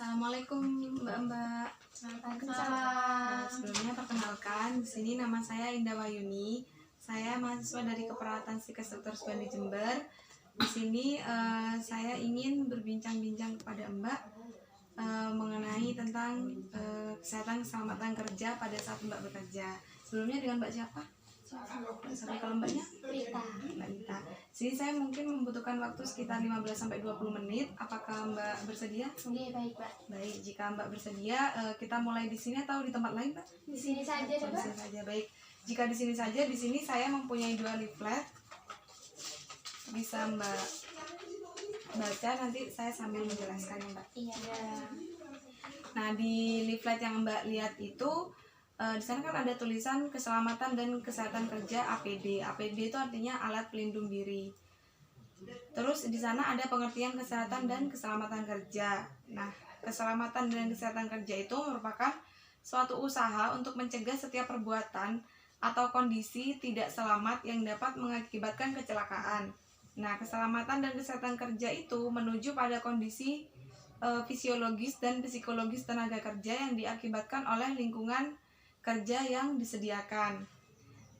Assalamualaikum Mbak-mbak. Waalaikumsalam. Sebelumnya perkenalkan, di sini nama saya Indah Wayuni. Saya mahasiswa dari Keperawatan Stikes Dr. Subandi Jember. Di sini saya ingin berbincang-bincang kepada Mbak mengenai tentang kesehatan keselamatan kerja pada saat Mbak bekerja. Sebelumnya dengan Mbak siapa? Kalau Mbaknya? Rita. Mbak Rita. Sini saya mungkin membutuhkan waktu sekitar 15-20 menit. Apakah Mbak bersedia? Oke, baik, Pak. Baik, jika Mbak bersedia, kita mulai di sini atau di tempat lain, Mbak? Di sini saja, Di Pak. sini saja, baik. Jika di sini saja, di sini saya mempunyai 2 leaflet. Bisa Mbak baca, nanti saya sambil menjelaskan ya, Mbak. Iya. Nah, di leaflet yang Mbak lihat itu, di sana kan ada tulisan keselamatan dan kesehatan kerja APD. APD itu artinya alat pelindung diri. Terus di sana ada pengertian kesehatan dan keselamatan kerja. Nah, keselamatan dan kesehatan kerja itu merupakan suatu usaha untuk mencegah setiap perbuatan atau kondisi tidak selamat yang dapat mengakibatkan kecelakaan. Nah, keselamatan dan kesehatan kerja itu menuju pada kondisi fisiologis dan psikologis tenaga kerja yang diakibatkan oleh lingkungan kerja yang disediakan.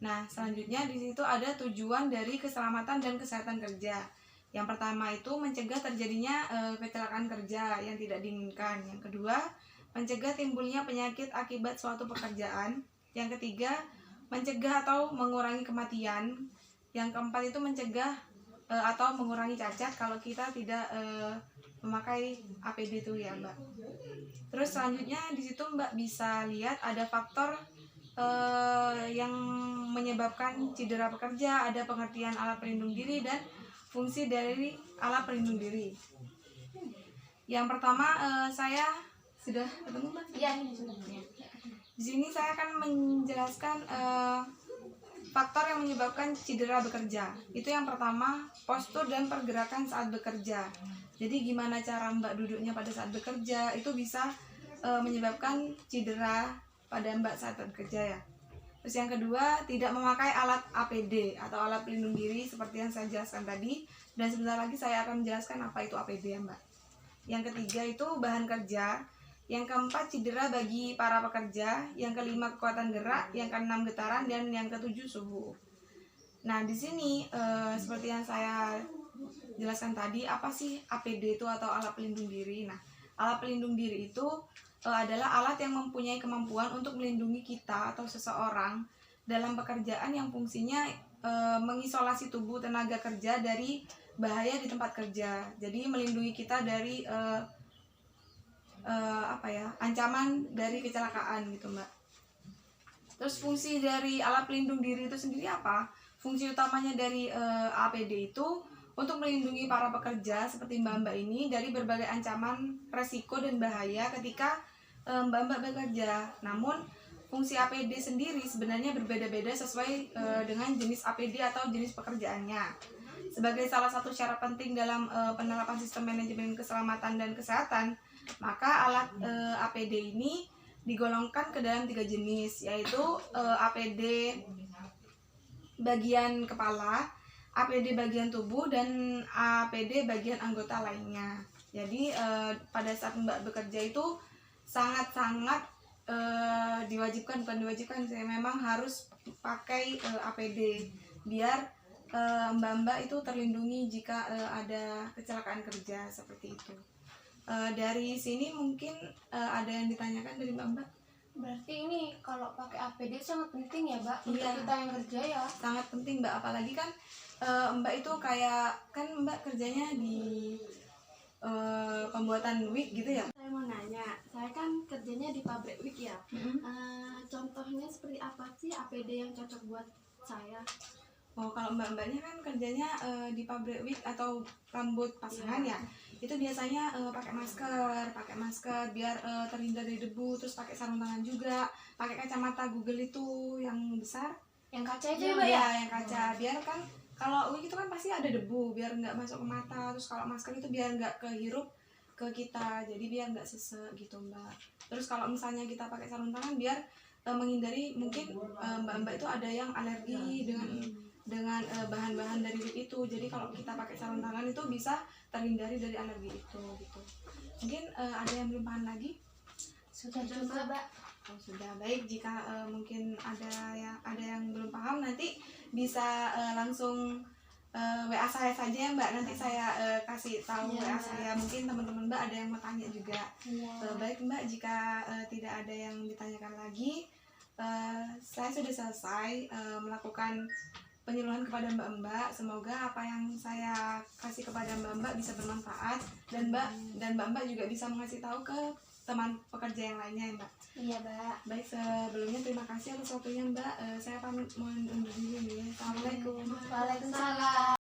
Nah, selanjutnya di situ ada tujuan dari keselamatan dan kesehatan kerja. Yang pertama itu mencegah terjadinya kecelakaan kerja yang tidak diinginkan. Yang kedua, mencegah timbulnya penyakit akibat suatu pekerjaan. Yang ketiga, mencegah atau mengurangi kematian. Yang keempat itu mencegah atau mengurangi cacat kalau kita tidak memakai APD itu ya, Mbak. Terus selanjutnya di situ Mbak bisa lihat ada faktor yang menyebabkan cedera pekerja, ada pengertian alat pelindung diri dan fungsi dari alat pelindung diri. Yang pertama saya sudah ketemu, Mbak? Iya, ini sudah. Di sini saya akan menjelaskan faktor yang menyebabkan cedera bekerja. Itu yang pertama, postur dan pergerakan saat bekerja. Jadi gimana cara Mbak duduknya pada saat bekerja, itu bisa menyebabkan cedera pada Mbak saat bekerja ya. Terus yang kedua, tidak memakai alat APD atau alat pelindung diri seperti yang saya jelaskan tadi. Dan sebentar lagi saya akan menjelaskan apa itu APD ya, Mbak. Yang ketiga itu bahan kerja. Yang keempat, cedera bagi para pekerja. Yang kelima, kekuatan gerak. Yang keenam, getaran. Dan yang ketujuh, suhu. Nah, di sini seperti yang saya jelaskan tadi, apa sih APD itu atau alat pelindung diri? Nah, alat pelindung diri itu adalah alat yang mempunyai kemampuan untuk melindungi kita atau seseorang dalam pekerjaan yang fungsinya mengisolasi tubuh tenaga kerja dari bahaya di tempat kerja. Jadi melindungi kita dari ancaman dari kecelakaan gitu, Mbak. Terus fungsi dari alat pelindung diri itu sendiri apa? Fungsi utamanya dari APD itu untuk melindungi para pekerja seperti mbak-mbak ini dari berbagai ancaman, resiko dan bahaya ketika mbak-mbak bekerja. Namun fungsi APD sendiri sebenarnya berbeda-beda sesuai dengan jenis APD atau jenis pekerjaannya. Sebagai salah satu syarat penting dalam penerapan sistem manajemen keselamatan dan kesehatan, maka alat APD ini digolongkan ke dalam 3 jenis, yaitu APD bagian kepala, APD bagian tubuh, dan APD bagian anggota lainnya. Jadi pada saat Mbak bekerja itu sangat-sangat diwajibkan, bukan diwajibkan, saya memang harus pakai APD biar mbak-mbak itu terlindungi jika ada kecelakaan kerja seperti itu. Dari sini mungkin ada yang ditanyakan dari mbak-mbak? Berarti ini kalau pakai APD sangat penting ya, Mbak, untuk Iya. kita yang kerja ya. Sangat penting, Mbak, apalagi kan Mbak itu kayak kan Mbak kerjanya di pembuatan wig gitu ya. Saya mau nanya, saya kan kerjanya di pabrik wig ya. Contohnya seperti apa sih APD yang cocok buat saya? Oh, kalau mbak-mbaknya kan kerjanya di pabrik wig atau rambut pasangan ya, itu biasanya pakai masker biar terhindar dari debu, terus pakai sarung tangan juga, pakai kacamata Google itu yang besar, Yang kaca itu ya, Mbak ya? yang kaca, biar kan kalau wig itu kan pasti ada debu, biar nggak masuk ke mata. Terus kalau masker itu biar nggak kehirup ke kita, jadi biar nggak sesek gitu, Mbak. Terus kalau misalnya kita pakai sarung tangan biar menghindari mungkin mbak-mbak itu ada yang alergi dengan bahan-bahan dari wig itu. Jadi kalau kita pakai sarung tangan itu bisa terhindari dari alergi itu gitu. Mungkin ada yang belum paham lagi? Sudah juga, Mbak. Oh, sudah. Baik, jika mungkin ada yang belum paham, nanti bisa langsung WA saya saja ya Mbak. Nanti saya kasih tahu Iya, WA Mbak. saya. Mungkin teman-teman Mbak ada yang mau tanya juga. Iya. Baik Mbak, jika tidak ada yang ditanyakan lagi, saya sudah selesai melakukan penyuluhan kepada Mbak-mbak. Semoga apa yang saya kasih kepada Mbak-mbak bisa bermanfaat, dan Mbak-mbak juga bisa mengasih tahu ke teman pekerja yang lainnya ya Mbak. Iya, Mbak. Baik, sebelumnya terima kasih atas waktunya Mbak. Saya pamit mohon undur diri. Assalamualaikum. Waalaikumsalam.